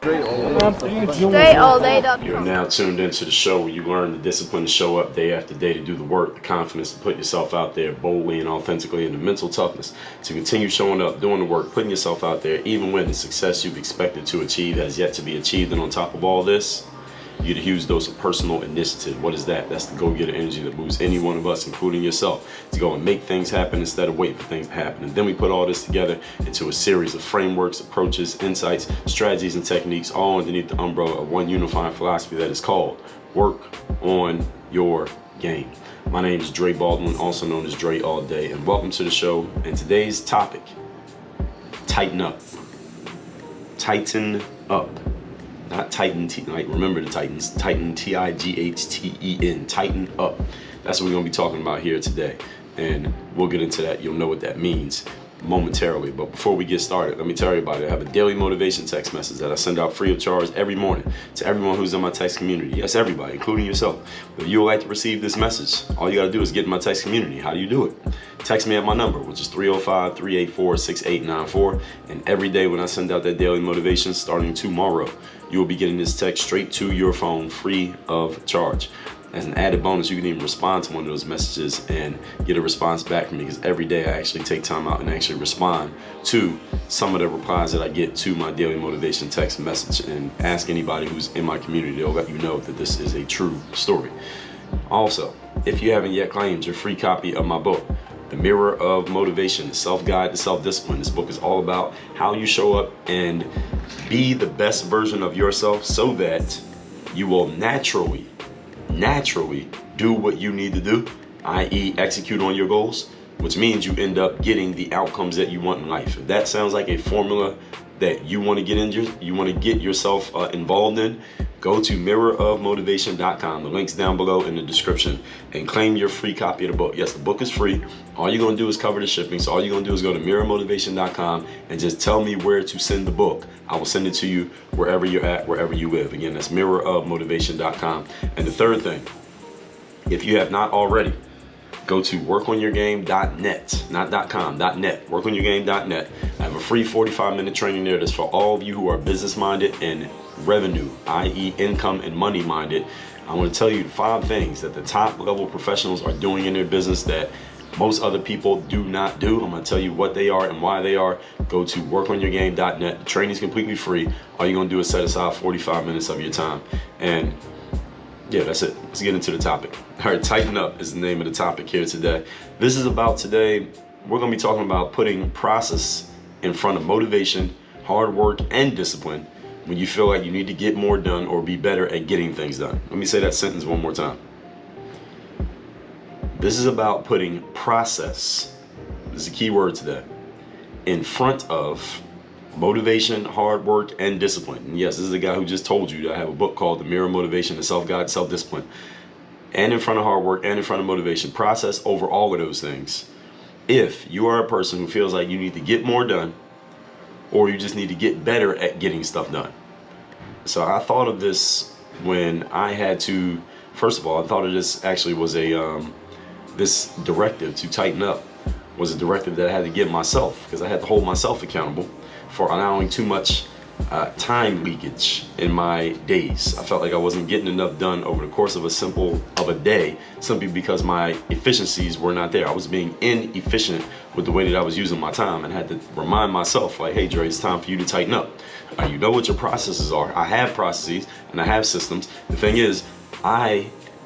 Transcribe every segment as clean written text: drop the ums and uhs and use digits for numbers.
Straight You're now tuned into the show where you learn the discipline to show up day after day to do the work, the confidence to put yourself out there boldly and authentically, and the mental toughness to continue showing up, doing the work, putting yourself out there, even when the success you've expected to achieve has yet to be achieved. And on top of all this, you get a huge dose of personal initiative. What is that? That's the go-getter energy that moves any one of us, including yourself, to go and make things happen instead of waiting for things to happen. And then we put all this together into a series of frameworks, approaches, insights, strategies, and techniques, all underneath the umbrella of one unifying philosophy that is called work on your game. My name is Dre Baldwin, also known as Dre All Day, and welcome to the show. And today's topic, tighten up. Tighten up. Not Titan, like remember the Titans, Titan, T-I-G-H-T-E-N, tighten up. That's what we're gonna be talking about here today. And we'll get into that. You'll know what that means momentarily. But before we get started, let me tell you about it. I have a daily motivation text message that I send out free of charge every morning to everyone who's in my text community. Yes, everybody, including yourself. If you would like to receive this message, all you gotta do is get in my text community. How do you do it? Text me at my number, which is 305-384-6894. And every day when I send out that daily motivation, starting tomorrow, you will be getting this text straight to your phone free of charge. As an added bonus, you can even respond to one of those messages and get a response back from me, because every day I actually take time out and actually respond to some of the replies that I get to my daily motivation text message. And ask anybody who's in my community, they'll let you know that this is a true story. Also, if you haven't yet claimed your free copy of my book, The Mirror of Motivation, the Self-Guide to Self-Discipline. This book is all about how you show up and be the best version of yourself so that you will naturally do what you need to do, i.e. execute on your goals, which means you end up getting the outcomes that you want in life. If that sounds like a formula that you want to get yourself involved in, go to mirrorofmotivation.com. The link's down below in the description, and claim your free copy of the book. Yes, the book is free. All you're going to do is cover the shipping. So all you're going to do is go to mirrorofmotivation.com and just tell me where to send the book. I will send it to you wherever you're at, wherever you live. Again, that's mirrorofmotivation.com. And the third thing, if you have not already, go to workonyourgame.net, not .com, .net, workonyourgame.net. I have a free 45-minute training there that's for all of you who are business-minded and revenue, i.e. income and money-minded. I want to tell you 5 things that the top-level professionals are doing in their business that most other people do not do. I'm going to tell you what they are and why they are. Go to workonyourgame.net. The training is completely free. All you're going to do is set aside 45 minutes of your time. And yeah, that's it. Let's get into the topic. All right, tighten up is the name of the topic here today. This is about today, we're going to be talking about putting process in front of motivation, hard work, and discipline when you feel like you need to get more done or be better at getting things done. Let me say that sentence one more time. This is about putting process, this is a key word today, in front of motivation, hard work, and discipline. And yes, this is the guy who just told you that I have a book called The Mirror of Motivation, the Self-Guide, Self-Discipline. And in front of hard work and in front of motivation, process over all of those things. If you are a person who feels like you need to get more done, or you just need to get better at getting stuff done. So I thought of this when I had to, first of all, I thought of this actually was this directive to tighten up was a directive that I had to give myself, because I had to hold myself accountable for allowing too much time leakage in my days. I felt like I wasn't getting enough done over the course of a day, simply because my efficiencies were not there. I was being inefficient with the way that I was using my time, and had to remind myself, like, hey Dre, it's time for you to tighten up. You know what your processes are. I have processes and I have systems. The thing is,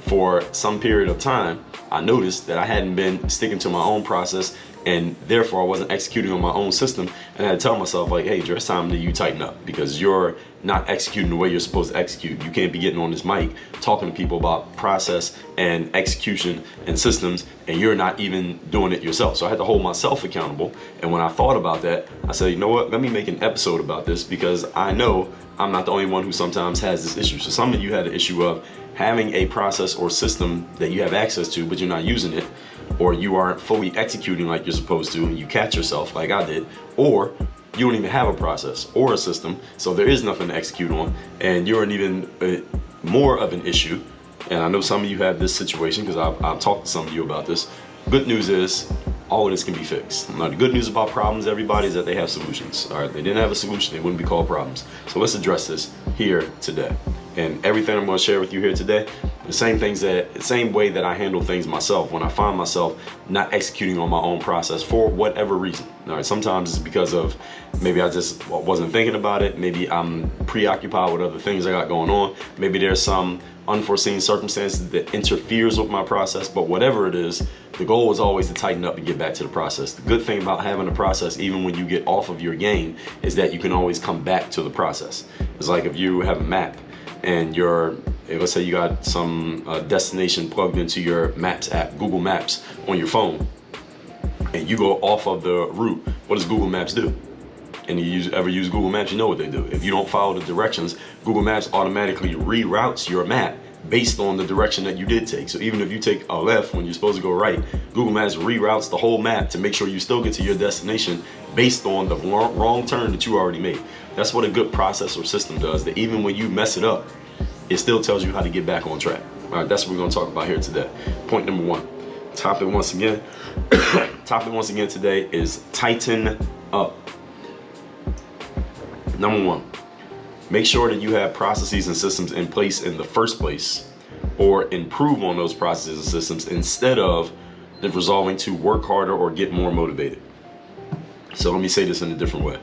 for some period of time, I noticed that I hadn't been sticking to my own process, and therefore I wasn't executing on my own system. And I had to tell myself, like, hey, it's time that you tighten up, because you're not executing the way you're supposed to execute. You can't be getting on this mic talking to people about process and execution and systems, and you're not even doing it yourself. So I had to hold myself accountable. And when I thought about that, I said, you know what, let me make an episode about this, because I know I'm not the only one who sometimes has this issue. So some of you had the issue of having a process or system that you have access to, but you're not using it, or you aren't fully executing like you're supposed to, and you catch yourself like I did, or you don't even have a process or a system, so there is nothing to execute on, and you're in even more of an issue. And I know some of you have this situation, because I've talked to some of you about this. Good news is all of this can be fixed. Now, the good news about problems, everybody, is that they have solutions. All right, if they didn't have a solution, they wouldn't be called problems. So let's address this here today. And everything I'm going to share with you here today, the same way that I handle things myself when I find myself not executing on my own process for whatever reason. All right, sometimes it's because of maybe I just wasn't thinking about it. Maybe I'm preoccupied with other things I got going on. Maybe there's some unforeseen circumstances that interferes with my process, but whatever it is, the goal is always to tighten up and get back to the process. The good thing about having a process, even when you get off of your game, is that you can always come back to the process. It's like if you have a map and let's say you got some destination plugged into your Maps app, Google Maps on your phone, and you go off of the route, what does Google Maps do? And you ever use Google Maps, you know what they do. If you don't follow the directions, Google Maps automatically reroutes your map based on the direction that you did take. So even if you take a left when you're supposed to go right, Google Maps reroutes the whole map to make sure you still get to your destination based on the wrong turn that you already made. That's what a good process or system does, that even when you mess it up, it still tells you how to get back on track. All right, that's what we're gonna talk about here today. Point number one. Topic once again today is tighten up. Number one, make sure that you have processes and systems in place in the first place, or improve on those processes and systems instead of resolving to work harder or get more motivated. So let me say this in a different way.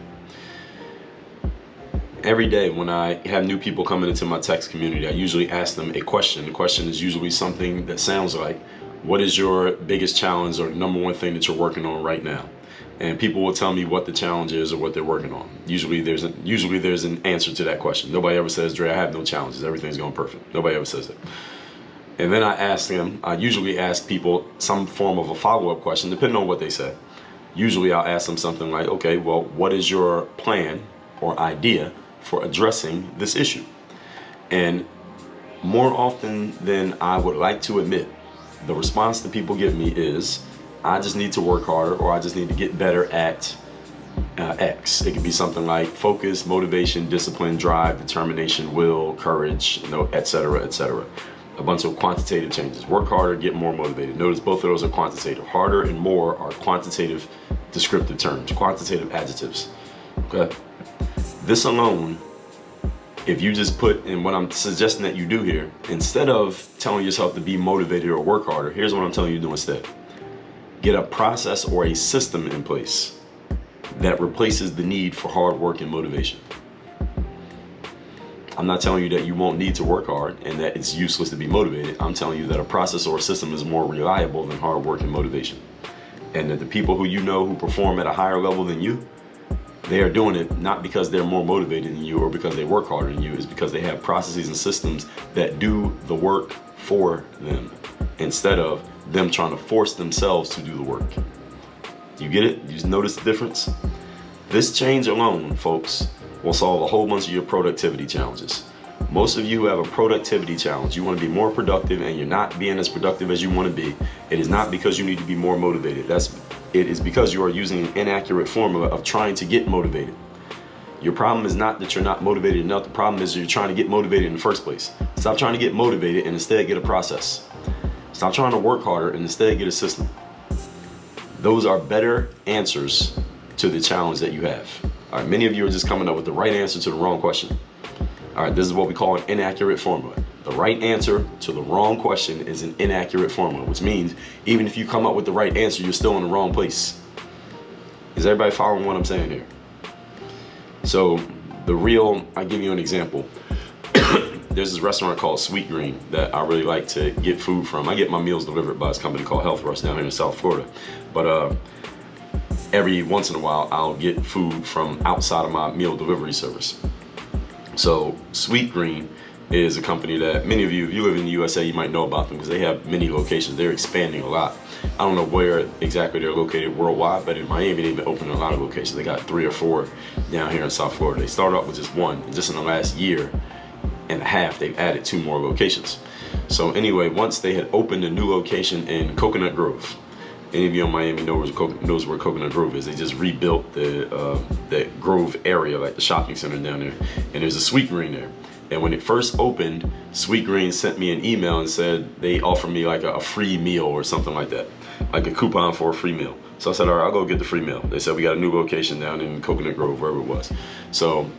Every day when I have new people coming into my text community, I usually ask them a question. The question is usually something that sounds like, what is your biggest challenge or number one thing that you're working on right now? And people will tell me what the challenge is or what they're working on. Usually there's an answer to that question. Nobody ever says, Dre, I have no challenges. Everything's going perfect. Nobody ever says that. And then I usually ask people some form of a follow-up question, depending on what they say. Usually I'll ask them something like, okay, well, what is your plan or idea for addressing this issue? And more often than I would like to admit, the response that people give me is, I just need to work harder, or I just need to get better at X. It could be something like focus, motivation, discipline, drive, determination, will, courage, etc., etc. A bunch of quantitative changes. Work harder, get more motivated. Notice both of those are quantitative. Harder and more are quantitative descriptive terms, quantitative adjectives. Okay? This alone, if you just put in what I'm suggesting that you do here, instead of telling yourself to be motivated or work harder, here's what I'm telling you to do instead. Get a process or a system in place that replaces the need for hard work and motivation. I'm not telling you that you won't need to work hard and that it's useless to be motivated. I'm telling you that a process or a system is more reliable than hard work and motivation. And that the people who you know who perform at a higher level than you, they are doing it not because they're more motivated than you or because they work harder than you. It's because they have processes and systems that do the work for them instead of them trying to force themselves to do the work. You get it? You just notice the difference? This change alone, folks, will solve a whole bunch of your productivity challenges. Most of you who have a productivity challenge, you want to be more productive and you're not being as productive as you want to be. It is not because you need to be more motivated. It is because you are using an inaccurate formula of trying to get motivated. Your problem is not that you're not motivated enough. The problem is you're trying to get motivated in the first place. Stop trying to get motivated and instead get a process. Stop trying to work harder and instead get a system. Those are better answers to the challenge that you have. All right, many of you are just coming up with the right answer to the wrong question. All right, this is what we call an inaccurate formula. The right answer to the wrong question is an inaccurate formula, which means even if you come up with the right answer, you're still in the wrong place. Is everybody following what I'm saying here? So I'll give you an example. There's this restaurant called Sweet Green that I really like to get food from. I get my meals delivered by this company called Health Rush down here in South Florida. But every once in a while, I'll get food from outside of my meal delivery service. So Sweet Green is a company that many of you, if you live in the USA, you might know about them because they have many locations. They're expanding a lot. I don't know where exactly they're located worldwide, but in Miami, they've been opening a lot of locations. They got 3 or 4 down here in South Florida. They started off with just one, and just in the last year and a half, they've added 2 more locations. So anyway, once they had opened a new location in Coconut Grove. Any of you in Miami knows where Coconut Grove is. They just rebuilt the Grove area, like the shopping center down there. And there's a Sweet Green there. And when it first opened, Sweet Green sent me an email and said they offered me like a free meal or something like that. like a coupon for a free meal. So I said, all right, I'll go get the free meal. They said, we got a new location down in Coconut Grove, wherever it was. So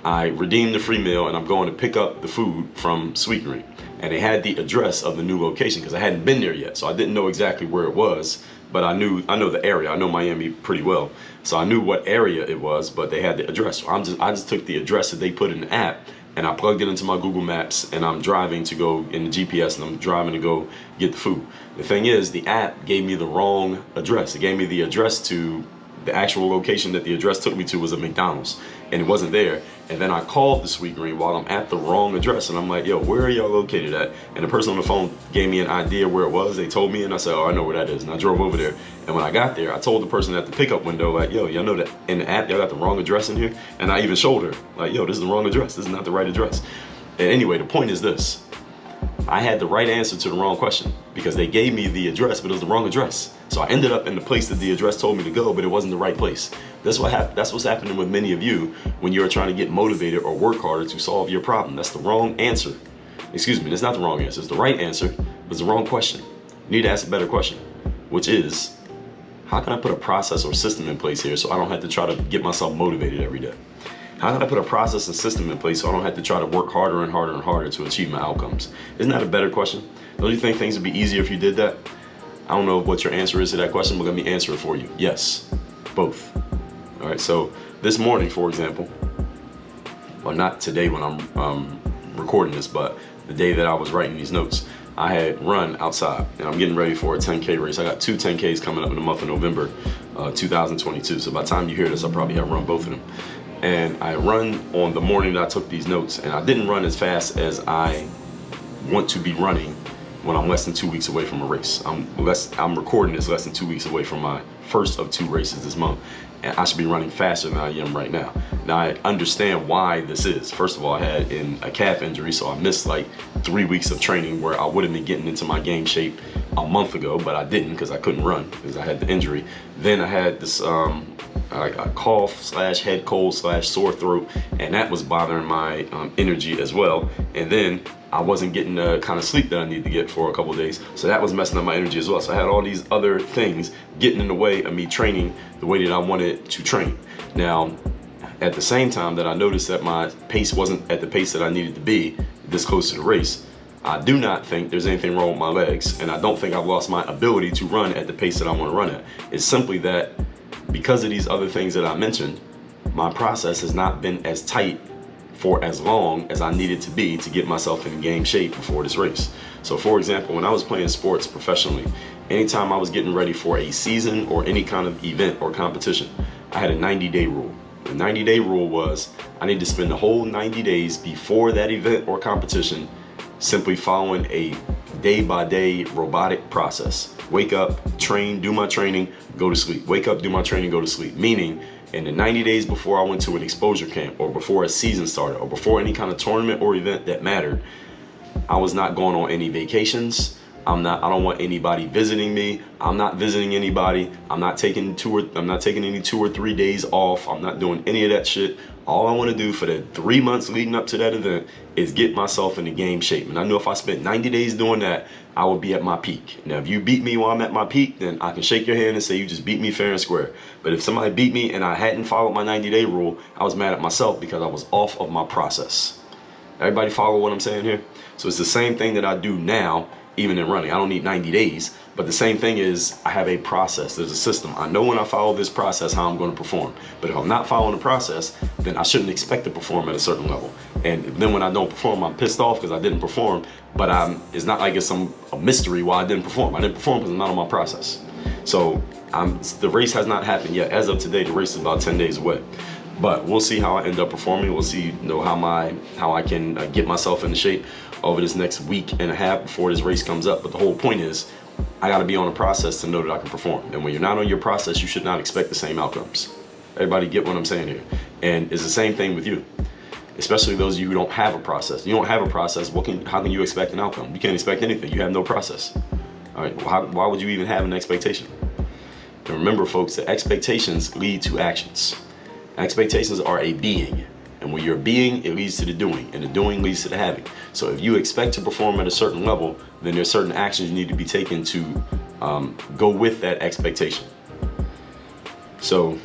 I redeemed the free meal and I'm going to pick up the food from Sweet Green. And they had the address of the new location because I hadn't been there yet. So I didn't know exactly where it was, but I know the area. I know Miami pretty well. So I knew what area it was, but they had the address. So I just took the address that they put in the app and I plugged it into my Google Maps and I'm driving to go in the GPS and I'm driving to go get the food. The thing is, the app gave me the wrong address. It gave me the address to the actual location that the address took me to was a McDonald's and it wasn't there. And then I called the Sweet Green while I'm at the wrong address and I'm like, yo, where are y'all located at? And the person on the phone gave me an idea where it was. They told me and I said, oh, I know where that is. And I drove over there. And when I got there, I told the person at the pickup window, like, yo, y'all know that in the app, y'all got the wrong address in here? And I even showed her, like, yo, this is the wrong address. This is not the right address. And anyway, the point is this. I had the right answer to the wrong question because they gave me the address, but it was the wrong address. So I ended up in the place that the address told me to go, but it wasn't the right place. That's what's happening with many of you when you're trying to get motivated or work harder to solve your problem. That's the wrong answer. Excuse me, that's not the wrong answer. It's the right answer, but it's the wrong question. You need to ask a better question, which is, how can I put a process or system in place here so I don't have to try to get myself motivated every day? How can I put a process and system in place so I don't have to try to work harder and harder and harder to achieve my outcomes? Isn't that a better question? Don't you think things would be easier if you did that? I don't know what your answer is to that question, but let me answer it for you. Yes, both. All right, so this morning, for example, well, not today when I'm recording this, but the day that I was writing these notes, I had run outside and I'm getting ready for a 10K race. I got 2 10Ks coming up in the month of November, 2022. So by the time you hear this, I'll probably have run both of them. And I run on the morning that I took these notes, and I didn't run as fast as I want to be running when I'm less than 2 weeks away from a race. I'm recording this less than 2 weeks away from my first of 2 races this month, and I should be running faster than I am right now. Now I understand why this is. First of all, I had a calf injury, so I missed like 3 weeks of training where I would have been getting into my game shape a month ago, but I didn't because I couldn't run because I had the injury. Then I had this a cough / head cold / sore throat, and that was bothering my energy as well. And then I wasn't getting the kind of sleep that I needed to get for a couple of days, so that was messing up my energy as well. So I had all these other things getting in the way of me training the way that I wanted to train. Now, at the same time that I noticed that my pace wasn't at the pace that I needed to be this close to the race, I do not think there's anything wrong with my legs, and I don't think I've lost my ability to run at the pace that I want to run at. It's simply that because of these other things that I mentioned, my process has not been as tight for as long as I needed to be to get myself in game shape before this race. So for example, when I was playing sports professionally, anytime I was getting ready for a season or any kind of event or competition, I had a 90-day rule. The 90-day rule was I need to spend the whole 90 days before that event or competition simply following a day-by-day robotic process. Wake up, train, do my training, go to sleep. Wake up, do my training, go to sleep. Meaning, in the 90 days before I went to an exposure camp or before a season started or before any kind of tournament or event that mattered, I was not going on any vacations. I don't want anybody visiting me. I'm not visiting anybody. I'm not taking any 2 or 3 days off. I'm not doing any of that shit. All I want to do for the 3 months leading up to that event is get myself in the game shape. And I know if I spent 90 days doing that, I would be at my peak. Now, if you beat me while I'm at my peak, then I can shake your hand and say you just beat me fair and square. But if somebody beat me and I hadn't followed my 90-day rule, I was mad at myself because I was off of my process. Everybody follow what I'm saying here? So it's the same thing that I do now, even in running. I don't need 90 days, but the same thing is I have a process. There's a system. I know when I follow this process how I'm going to perform. But if I'm not following the process, then I shouldn't expect to perform at a certain level. And then when I don't perform, I'm pissed off because I didn't perform. But it's not like it's a mystery why I didn't perform. I didn't perform because I'm not on my process. So the race has not happened yet. As of today, the race is about 10 days away. But we'll see how I end up performing. We'll see, how I can get myself into shape over this next week and a half before this race comes up. But the whole point is, I got to be on a process to know that I can perform. And when you're not on your process, you should not expect the same outcomes. Everybody get what I'm saying here? And it's the same thing with you, especially those of you who don't have a process. You don't have a process. How can you expect an outcome? You can't expect anything. You have no process. All right. Well, why would you even have an expectation? And remember, folks, that expectations lead to actions. Expectations are a being, and when you're a being, it leads to the doing, and the doing leads to the having. So if you expect to perform at a certain level, then there's certain actions you need to be taken to Go with that expectation. So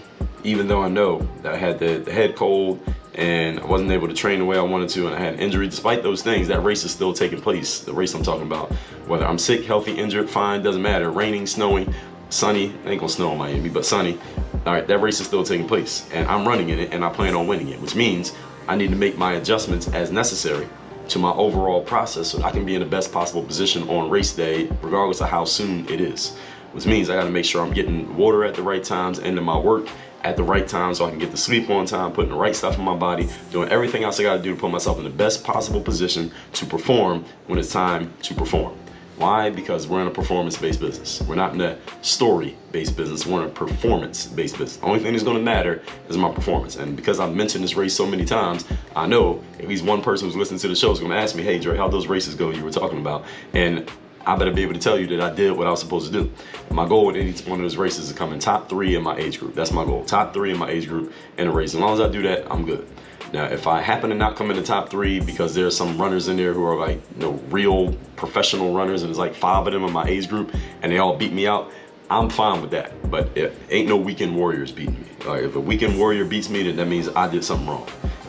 even though I know that I had the head cold and I wasn't able to train the way I wanted to, and I had an injury, despite those things, that race is still taking place. The race I'm talking about, whether I'm sick, healthy, injured, fine, doesn't matter. Raining, snowing, sunny, it ain't gonna snow in Miami, but sunny. All right, that race is still taking place, and I'm running in it, and I plan on winning it, which means I need to make my adjustments as necessary to my overall process so that I can be in the best possible position on race day, regardless of how soon it is. Which means I gotta make sure I'm getting water at the right times, ending my work at the right time so I can get to sleep on time, putting the right stuff in my body, doing everything else I gotta do to put myself in the best possible position to perform when it's time to perform. Why? Because we're in a performance-based business. We're not in a story-based business. We're in a performance-based business. The only thing that's going to matter is my performance. And because I've mentioned this race so many times, I know at least one person who's listening to the show is going to ask me, hey, Dre, how'd those races go you were talking about? And I better be able to tell you that I did what I was supposed to do. My goal with any one of those races is to come in top 3 in my age group. That's my goal. Top 3 in my age group in a race. As long as I do that, I'm good. Now, if I happen to not come in the top 3 because there's some runners in there who are like, real professional runners, and there's like 5 of them in my age group and they all beat me out, I'm fine with that. But it ain't no weekend warriors beating me. Like, if a weekend warrior beats me, then that means I did something wrong.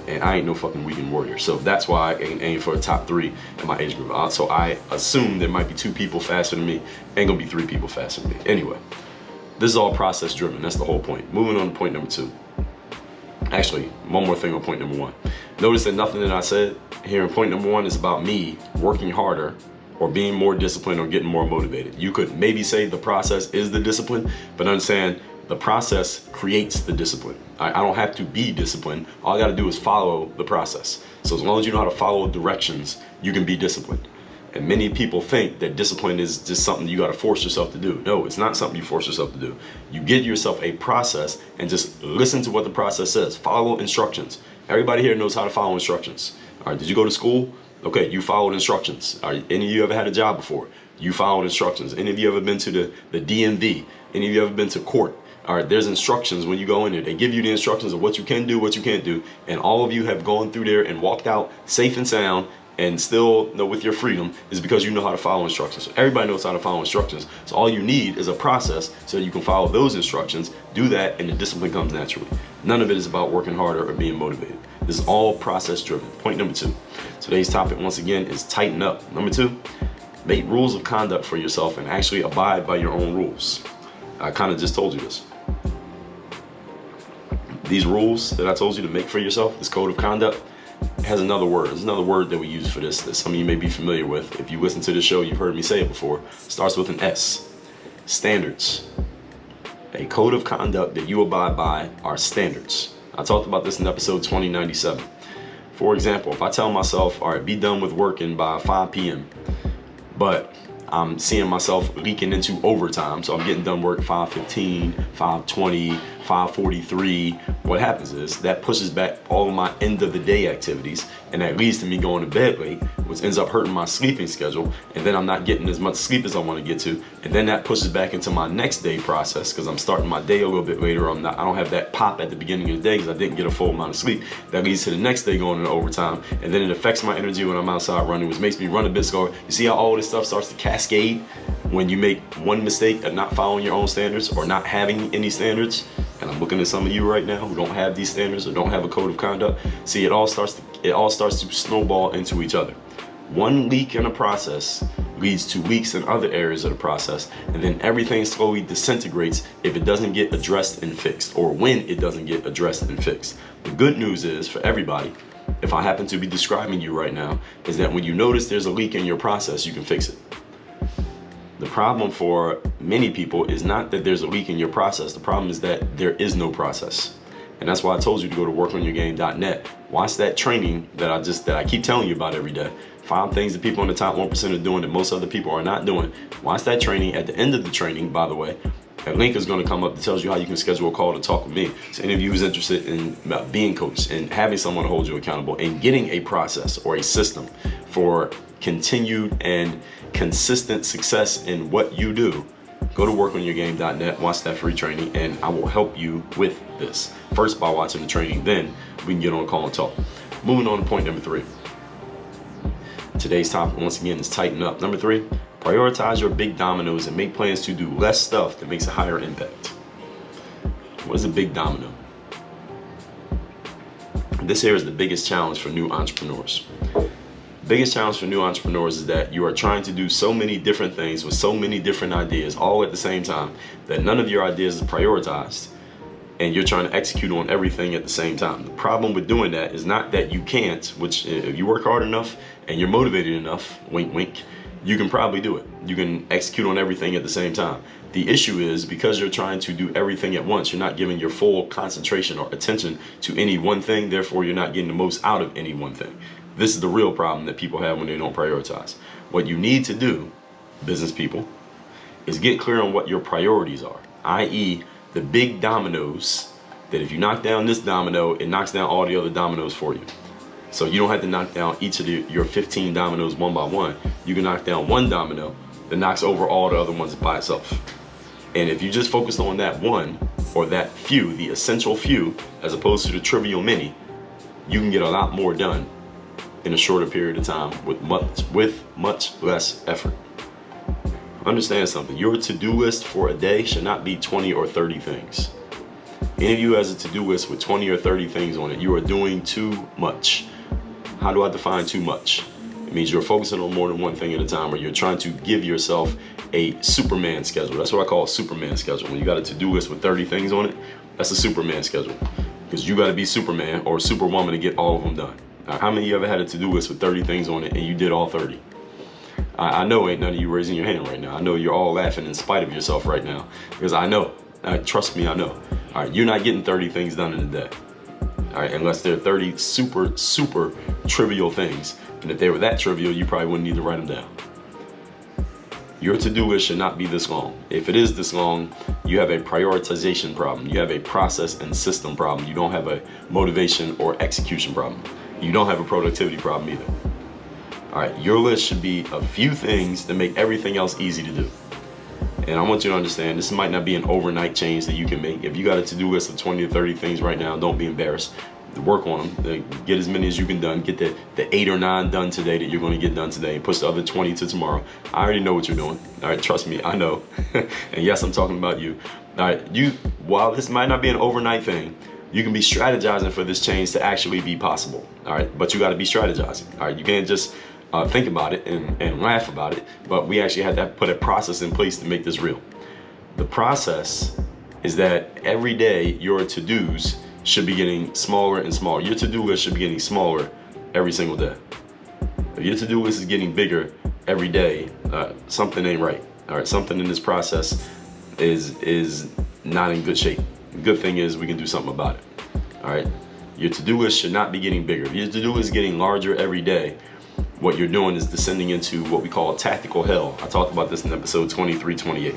And I ain't no fucking weekend warrior. So that's why I aim for a top 3 in my age group. So I assume there might be 2 people faster than me. Ain't gonna be 3 people faster than me. Anyway, this is all process driven. That's the whole point. Moving on to point number 2. Actually, one more thing on point number 1. Notice that nothing that I said here in point number 1 is about me working harder or being more disciplined or getting more motivated. You could maybe say the process is the discipline, but understand the process creates the discipline. I don't have to be disciplined. All I gotta do is follow the process. So as long as you know how to follow directions, you can be disciplined. And many people think that discipline is just something you got to force yourself to do. No, it's not something you force yourself to do. You get yourself a process and just listen to what the process says. Follow instructions. Everybody here knows how to follow instructions. All right, did you go to school? Okay, you followed instructions. All right, any of you ever had a job before? You followed instructions. Any of you ever been to the DMV? Any of you ever been to court? All right, there's instructions when you go in there. They give you the instructions of what you can do, what you can't do. And all of you have gone through there and walked out safe and sound and still with your freedom is because you know how to follow instructions. So everybody knows how to follow instructions. So all you need is a process so you can follow those instructions, do that, and the discipline comes naturally. None of it is about working harder or being motivated. This is all process driven. Point number 2. Today's topic, once again, is tighten up. Number 2, make rules of conduct for yourself and actually abide by your own rules. I kind of just told you this. These rules that I told you to make for yourself, this code of conduct, has another word. There's another word that we use for this that some of you may be familiar with. If you listen to the show, you've heard me say it before. It starts with an S. Standards. A code of conduct that you abide by are standards. I talked about this in episode 2097. For example, if I tell myself, all right, be done with working by 5 p.m., but I'm seeing myself leaking into overtime, so I'm getting done work 5:15, 5:20, 5:43. What happens is that pushes back all of my end of the day activities, and that leads to me going to bed late, which ends up hurting my sleeping schedule, and then I'm not getting as much sleep as I want to get to, and then that pushes back into my next day process because I'm starting my day a little bit later. I don't have that pop at the beginning of the day because I didn't get a full amount of sleep. That leads to the next day going into overtime, and then it affects my energy when I'm outside running, which makes me run a bit slower. You see how all this stuff starts to cascade when you make one mistake of not following your own standards or not having any standards? And I'm looking at some of you right now who don't have these standards or don't have a code of conduct. See, it all starts to snowball into each other. One leak in a process leads to leaks in other areas of the process, and then everything slowly disintegrates if it doesn't get addressed and fixed, or when it doesn't get addressed and fixed. The good news is for everybody, if I happen to be describing you right now, is that when you notice there's a leak in your process, you can fix it. The problem for many people is not that there's a leak in your process. The problem is that there is no process. And that's why I told you to go to workonyourgame.net. Watch that training that I keep telling you about every day. 5 things that people in the top 1% are doing that most other people are not doing. Watch that training. At the end of the training, by the way, a link is going to come up that tells you how you can schedule a call to talk with me. So any of you who's interested in being coached and having someone to hold you accountable and getting a process or a system for continued and consistent success in what you do, go to workonyourgame.net, watch that free training, and I will help you with this. First by watching the training, then we can get on a call and talk. Moving on to point number 3. Today's topic, once again, is tighten up. Number 3, prioritize your big dominoes and make plans to do less stuff that makes a higher impact. What is a big domino? This here is the biggest challenge for new entrepreneurs. Biggest challenge for new entrepreneurs is that you are trying to do so many different things with so many different ideas all at the same time that none of your ideas is prioritized, and you're trying to execute on everything at the same time. The problem with doing that is not that you can't, which if you work hard enough and you're motivated enough, wink wink, you can probably do it. You can execute on everything at the same time. The issue is because you're trying to do everything at once, you're not giving your full concentration or attention to any one thing, therefore you're not getting the most out of any one thing. This is the real problem that people have when they don't prioritize. What you need to do, business people, is get clear on what your priorities are, i.e. the big dominoes that if you knock down this domino, it knocks down all the other dominoes for you. So you don't have to knock down each of your 15 dominoes one by one. You can knock down one domino that knocks over all the other ones by itself. And if you just focus on that one, or that few, the essential few, as opposed to the trivial many, you can get a lot more done in a shorter period of time with much less effort. Understand something, your to-do list for a day should not be 20 or 30 things. Any of you has a to-do list with 20 or 30 things on it, you are doing too much. How do I define too much? It means you're focusing on more than one thing at a time, or you're trying to give yourself a Superman schedule. That's what I call a Superman schedule. When you got a to-do list with 30 things on it, that's a Superman schedule. Because you got to be Superman or Superwoman to get all of them done. Now, how many of you ever had a to-do list with 30 things on it and you did all 30? I know ain't none of you raising your hand right now. I know you're all laughing in spite of yourself right now, because I know. Trust me, I know. All right, you're not getting 30 things done in a day. All right, unless they're 30 super trivial things. And if they were that trivial, you probably wouldn't need to write them down. Your to-do list should not be this long. If it is this long, you have a prioritization problem. You have a process and system problem. You don't have a motivation or execution problem. You don't have a productivity problem either. All right, your list should be a few things that make everything else easy to do. And I want you to understand, this might not be an overnight change that you can make. If you got a to-do list of 20 to 30 things right now, don't be embarrassed. Work on them. Get as many as you can done. Get the 8 or 9 done today that you're going to get done today, and push the other 20 to tomorrow. I already know what you're doing. All right, trust me, I know. And yes, I'm talking about you. All right, while this might not be an overnight thing, you can be strategizing for this change to actually be possible. All right, but you got to be strategizing. All right, you can't just think about it and laugh about it, but we actually had to put a process in place to make this real. The process is that every day your to-dos should be getting smaller and smaller. Your to-do list should be getting smaller every single day. If your to-do list is getting bigger every day, something ain't right. All right, something in this process is not in good shape. The good thing is we can do something about it. All right, your to-do list should not be getting bigger. If your to-do list is getting larger every day, what you're doing is descending into what we call tactical hell. I talked about this in episode 2328.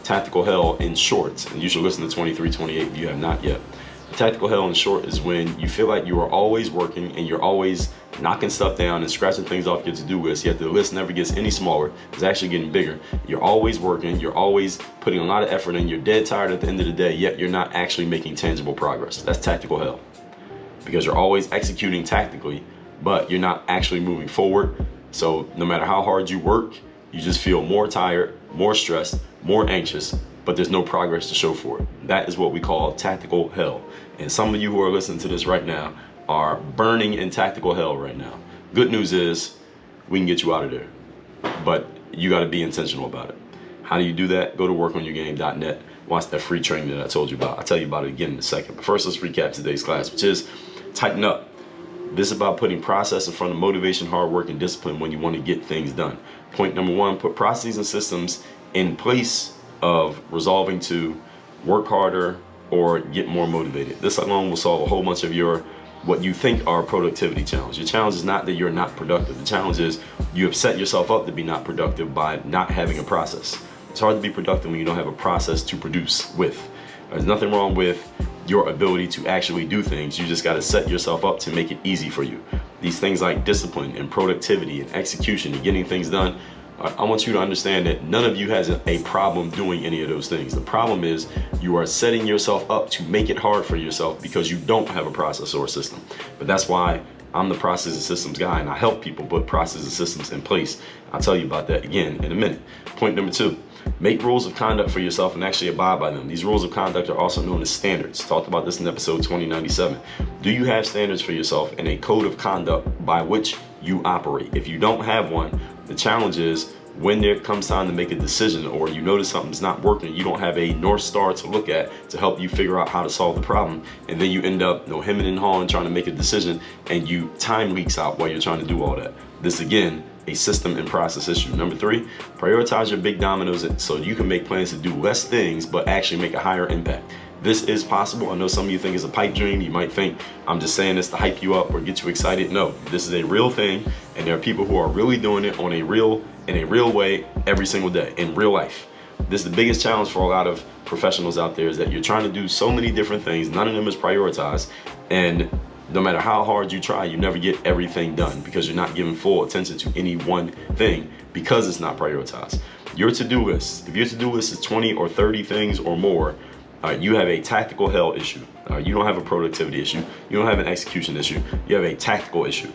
Tactical hell in short, and you should listen to 2328 if you have not yet. Tactical hell in short is when you feel like you are always working and you're always knocking stuff down and scratching things off your to-do list, yet the list never gets any smaller. It's actually getting bigger. You're always working, you're always putting a lot of effort in, you're dead tired at the end of the day, yet you're not actually making tangible progress. That's tactical hell. Because you're always executing tactically, but you're not actually moving forward. So no matter how hard you work, you just feel more tired, more stressed, more anxious, but there's no progress to show for it. That is what we call tactical hell. And some of you who are listening to this right now are burning in tactical hell right now. Good news is we can get you out of there, but you got to be intentional about it. How do you do that? Go to workonyourgame.net. Watch that free training that I told you about. I'll tell you about it again in a second. But first, let's recap today's class, which is tighten up. This is about putting process in front of motivation, hard work, and discipline when you want to get things done. Point number 1, put processes and systems in place of resolving to work harder or get more motivated. This alone will solve a whole bunch of what you think are productivity challenge. Your challenge is not that you're not productive. The challenge is you have set yourself up to be not productive by not having a process. It's hard to be productive when you don't have a process to produce with. There's nothing wrong with your ability to actually do things. You just got to set yourself up to make it easy for you. These things like discipline and productivity and execution and getting things done, I want you to understand that none of you has a problem doing any of those things. The problem is you are setting yourself up to make it hard for yourself because you don't have a process or a system. But that's why I'm the process and systems guy, and I help people put process and systems in place. I'll tell you about that again in a minute. Point number 2, make rules of conduct for yourself and actually abide by them. These rules of conduct are also known as standards. Talked about this in episode 2097. Do you have standards for yourself and a code of conduct by which you operate? If you don't have one, the challenge is when there comes time to make a decision, or you notice something's not working, you don't have a North Star to look at to help you figure out how to solve the problem, and then you end up hemming and hawing trying to make a decision, and time leaks out while you're trying to do all that. This again, a system and process issue. Number 3, prioritize your big dominoes so you can make plans to do less things but actually make a higher impact. This is possible. I know some of you think it's a pipe dream. You might think I'm just saying this to hype you up or get you excited. No, this is a real thing, and there are people who are really doing it in a real way every single day in real life. This is the biggest challenge for a lot of professionals out there, is that you're trying to do so many different things. None of them is prioritized, and no matter how hard you try, you never get everything done because you're not giving full attention to any one thing because it's not prioritized. Your to-do list, if your to-do list is 20 or 30 things or more, you have a tactical hell issue. You don't have a productivity issue. You don't have an execution issue. You have a tactical issue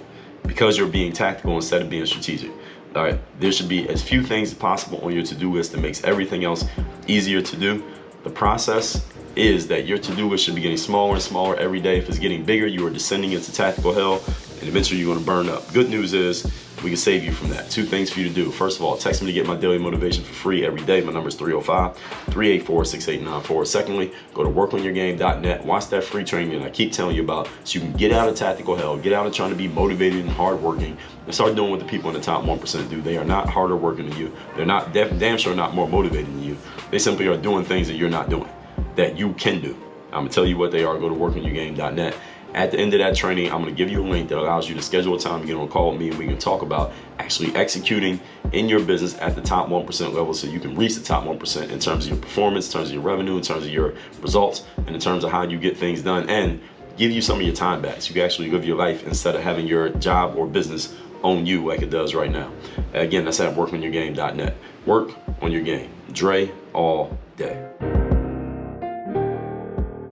because you're being tactical instead of being strategic. All right, there should be as few things as possible on your to-do list that makes everything else easier to do. The process is that your to-do list should be getting smaller and smaller every day. If it's getting bigger, you are descending into tactical hell, and eventually you're going to burn up. Good news is we can save you from that. 2 things for you to do. First of all, text me to get my daily motivation for free every day. My number is 305-384-6894. Secondly, go to workonyourgame.net. Watch that free training that I keep telling you about so you can get out of tactical hell, get out of trying to be motivated and hardworking, and start doing what the people in the top 1% do. They are not harder working than you. They're not damn sure not more motivated than you. They simply are doing things that you're not doing, that you can do. I'm gonna tell you what they are. Go to workonyourgame.net. At the end of that training, I'm going to give you a link that allows you to schedule a time to get on a call with me, and we can talk about actually executing in your business at the top 1% level so you can reach the top 1% in terms of your performance, in terms of your revenue, in terms of your results, and in terms of how you get things done, and give you some of your time back so you can actually live your life instead of having your job or business own you like it does right now. Again, that's at workonyourgame.net. Work on your game. Dre all day.